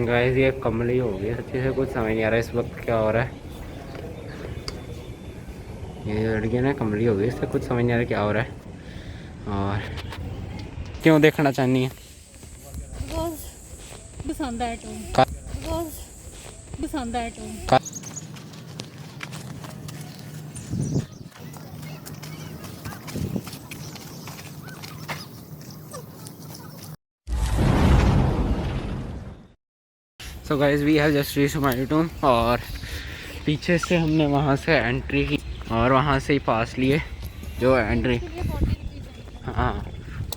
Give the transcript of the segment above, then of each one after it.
Guys ये कमली हो गई, सच्ची से कुछ समझ नहीं आ रहा इस वक्त क्या हो रहा है। ये लड़की ना कमली हो गई, इससे कुछ समझ नहीं आ रहा क्या हो रहा है। और क्यों देखना चाहनी है? पसंद है पसंद है so guys we have just reached my tomb, और पीछे से हमने वहाँ से एंट्री की और वहाँ से ही पास लिए जो एंट्री। हाँ,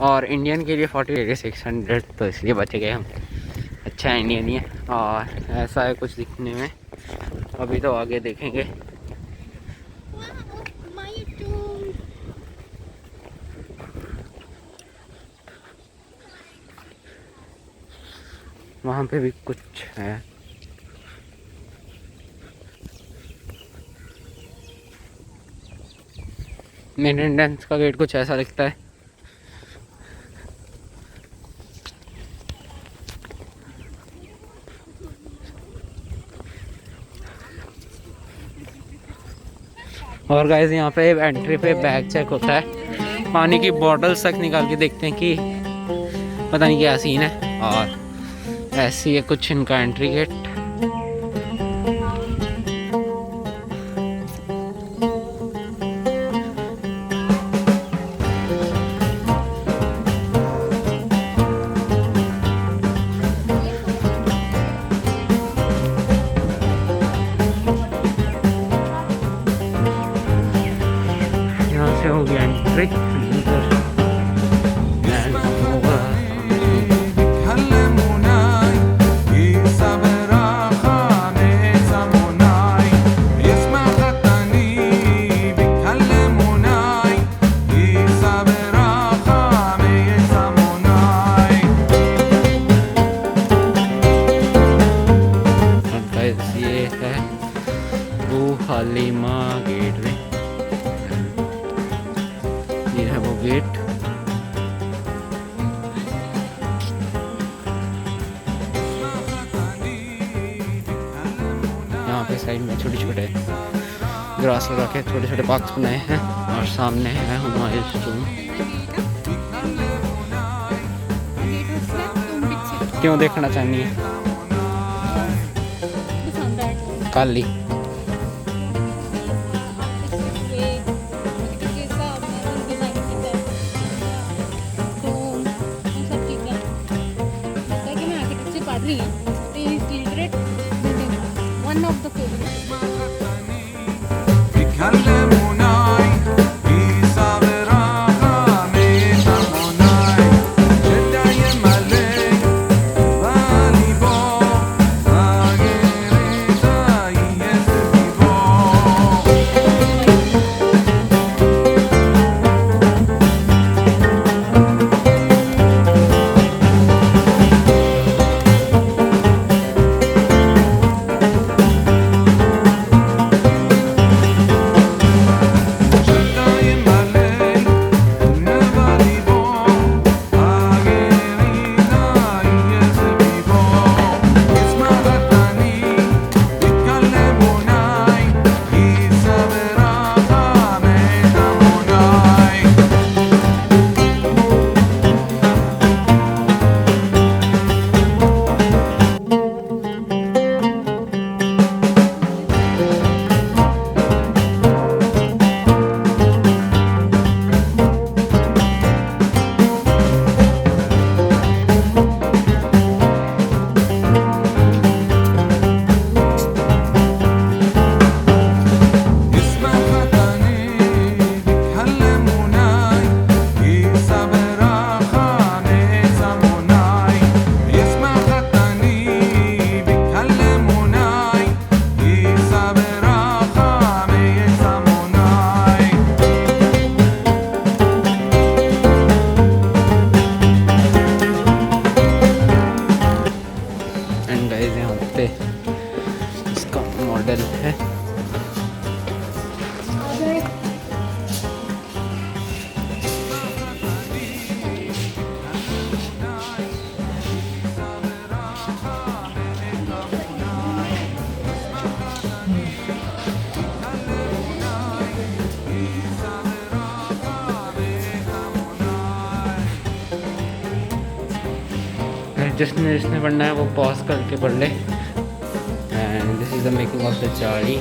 और इंडियन के लिए 40 600, तो इसलिए बचे गए हम। अच्छा इंडियन ही है, और ऐसा है कुछ दिखने में। अभी तो आगे देखेंगे। वहाँ पे भी कुछ है। मेंटेनेंस का गेट कुछ ऐसा दिखता है। और गाइस यहाँ पे एंट्री पे बैग चेक होता है, पानी की बॉटल्स तक निकाल के देखते हैं कि पता नहीं क्या सीन है। और ऐसी है कुछ इनका एंट्री गेट। यहाँ से हो गया एंट्री। ये है वो हालिमा गेटवे, ये है वो गेट। यहाँ पे साइड में छोटे छोटे ग्रास लगा के छोटे छोटे पार्क्स बनाए हैं, और सामने है हुमायूंस टूम। क्यों देखना चाहनी है? काली one of the favorite. जिसने जिसने पढ़ना है वो पॉज करके पढ़ ले। And this is the making of the Chari.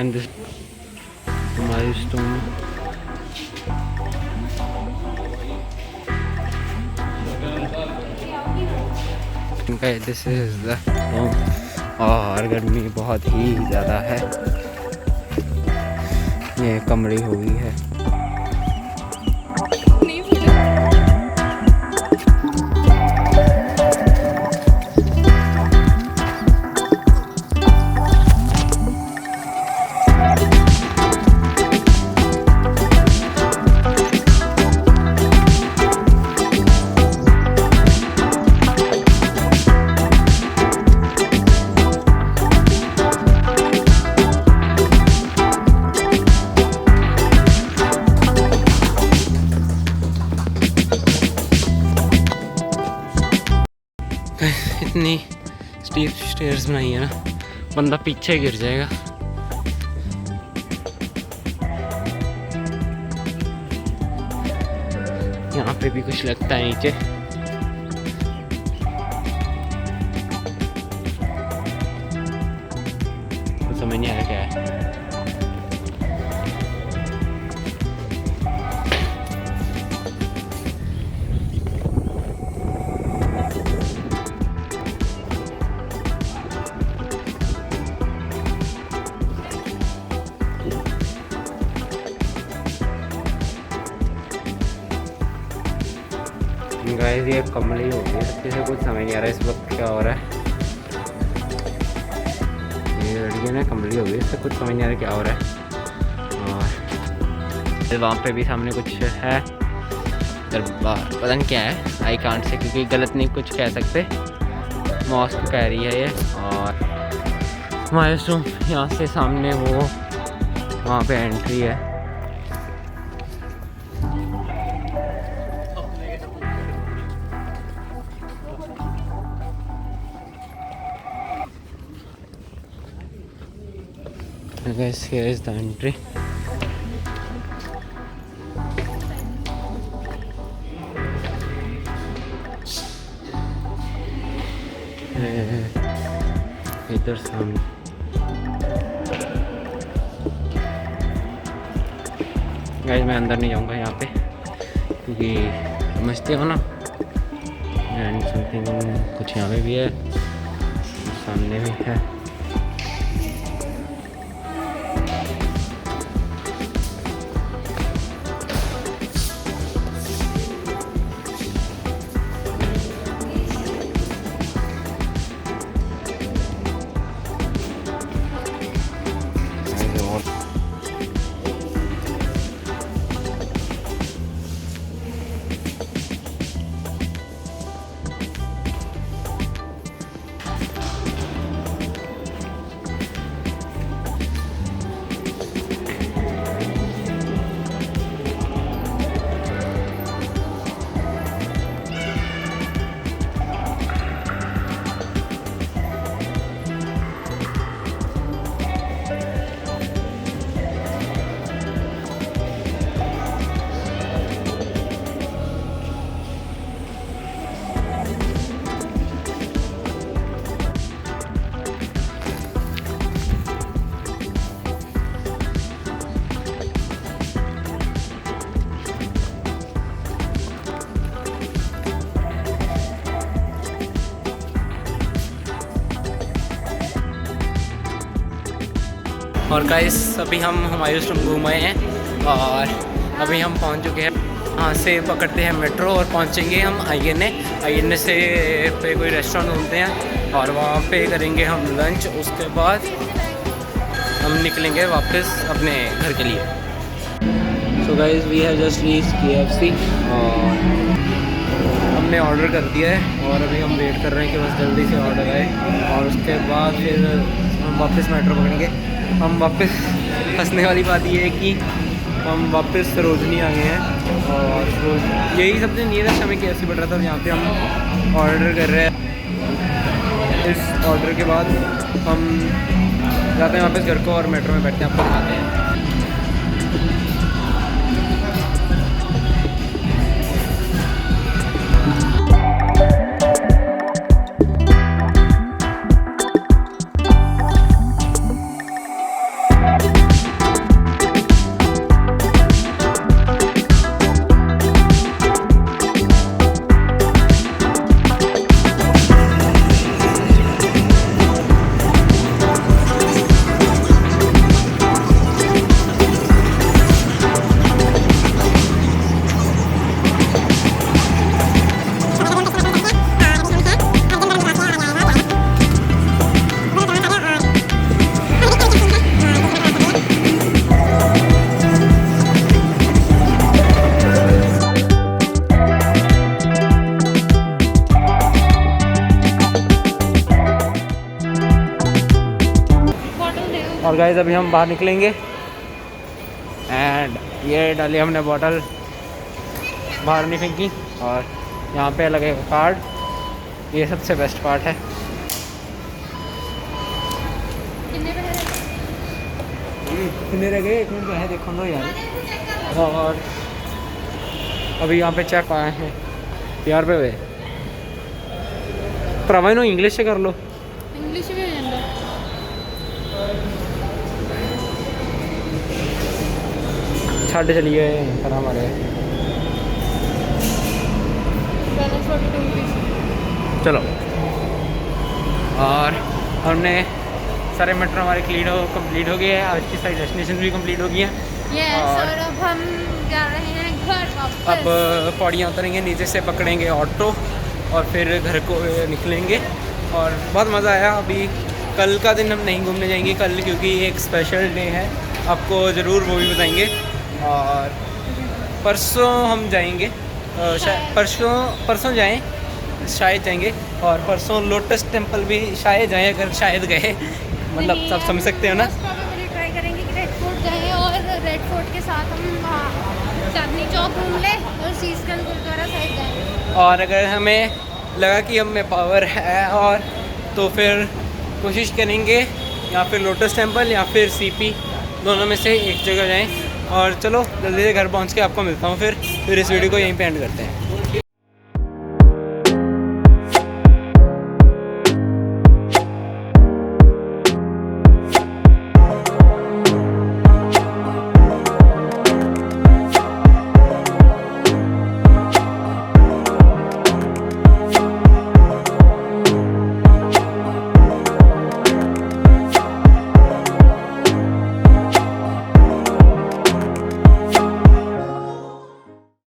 and this milestone. This is the home और गर्मी बहुत ही ज़्यादा है, ये कमरी हुई है। इतनी स्टीप स्टेयर्स बनाई है ना, बंदा पीछे गिर जाएगा। यहाँ पे भी कुछ लगता है नीचे। कुछ समझ नहीं आ रहा क्या है। गाइस ये कमली हो गई, अच्छे से कुछ समझ नहीं आ रहा है इस वक्त क्या हो रहा है। ये लड़की ना कमली हो गई, इससे कुछ समझ नहीं आ रहा क्या हो रहा है। और वहाँ पे भी सामने कुछ है, पता नहीं क्या है, आई कांट से, क्योंकि गलत नहीं कुछ कह सकते। मॉस्क कह रही है ये। और माइलस्टोन यहाँ से सामने वो वहाँ पे एंट्री है। I guess here is the entry. इधर सामने गाइस मैं अंदर नहीं जाऊंगा यहाँ पे, क्योंकि समझते हो ना। एंड समथिंग कुछ यहाँ पे भी है, सामने भी है। और गाइस अभी हम माइलस्टोन घूम आए हैं और अभी हम पहुंच चुके हैं। वहाँ से पकड़ते हैं मेट्रो और पहुंचेंगे हम आईएनए से पे कोई रेस्टोरेंट ढूंढते हैं और वहाँ पे करेंगे हम लंच। उसके बाद हम निकलेंगे वापस अपने घर के लिए। So guys we have just reached KFC और हमने ऑर्डर कर दिया है और अभी हम वेट कर रहे हैं कि बस जल्दी से ऑर्डर आए और उसके बाद फिर हम वापस मेट्रो पकड़ेंगे। हम वापस हंसने वाली बात ये है कि हम वापस सरोजनी आ गए हैं और यही सबसे नियरेस्ट हमें KFC पड़ रहा था, यहाँ पे हम ऑर्डर कर रहे हैं। इस ऑर्डर के बाद हम जाते हैं वापस घर को और मेट्रो में बैठते हैं, आपको दिखाते हैं। और गाइस अभी हम बाहर निकलेंगे एंड ये डाली हमने बॉटल, बाहर नहीं फेंकी। और यहाँ पे लगेगा कार्ड, ये सबसे बेस्ट पार्ट है। कितने रह गए, 1 मिनट तो है, देखो दो यार। और अभी यहाँ पे चेक आए हैं यार पे वे भरावा इन्हों इंग्लिश कर लो इंग्लिश भी हो जाता छड़ चलिए पर हमारे बैलेंस 42 रुपीस। चलो। और हमने सारे मेट्रो हमारे कंप्लीट हो गए हैं। आज की सारी डेस्टिनेशन भी कंप्लीट हो गई हैं। और अब हम जा रहे हैं घर वापस। अब पौड़ियाँ उतरेंगे, नीचे से पकड़ेंगे ऑटो और फिर घर को निकलेंगे। और बहुत मज़ा आया। अभी कल का दिन हम नहीं घूमने जाएंगे कल, क्योंकि एक स्पेशल डे है, आपको ज़रूर वो भी बताएंगे। और परसों हम जाएंगे, परसों जाएं, शायद जाएंगे। और परसों लोटस टेम्पल भी शायद जाएं, अगर शायद गए मतलब सब समझ सकते हो ना। ट्राई करेंगे कि रेड फोर्ट जाएं और रेड फोर्ट के साथ हम वहाँ चांदनी चौक घूम लें और शीशगंज गुरुद्वारा साइड जाएं। और अगर हमें लगा कि हम में पावर है और तो फिर कोशिश करेंगे या फिर लोटस टेम्पल या फिर सीपी, दोनों में से एक जगह जाएं। और चलो जल्दी से घर पहुंच के आपको मिलता हूं। फिर इस वीडियो को यहीं पे एंड करते हैं।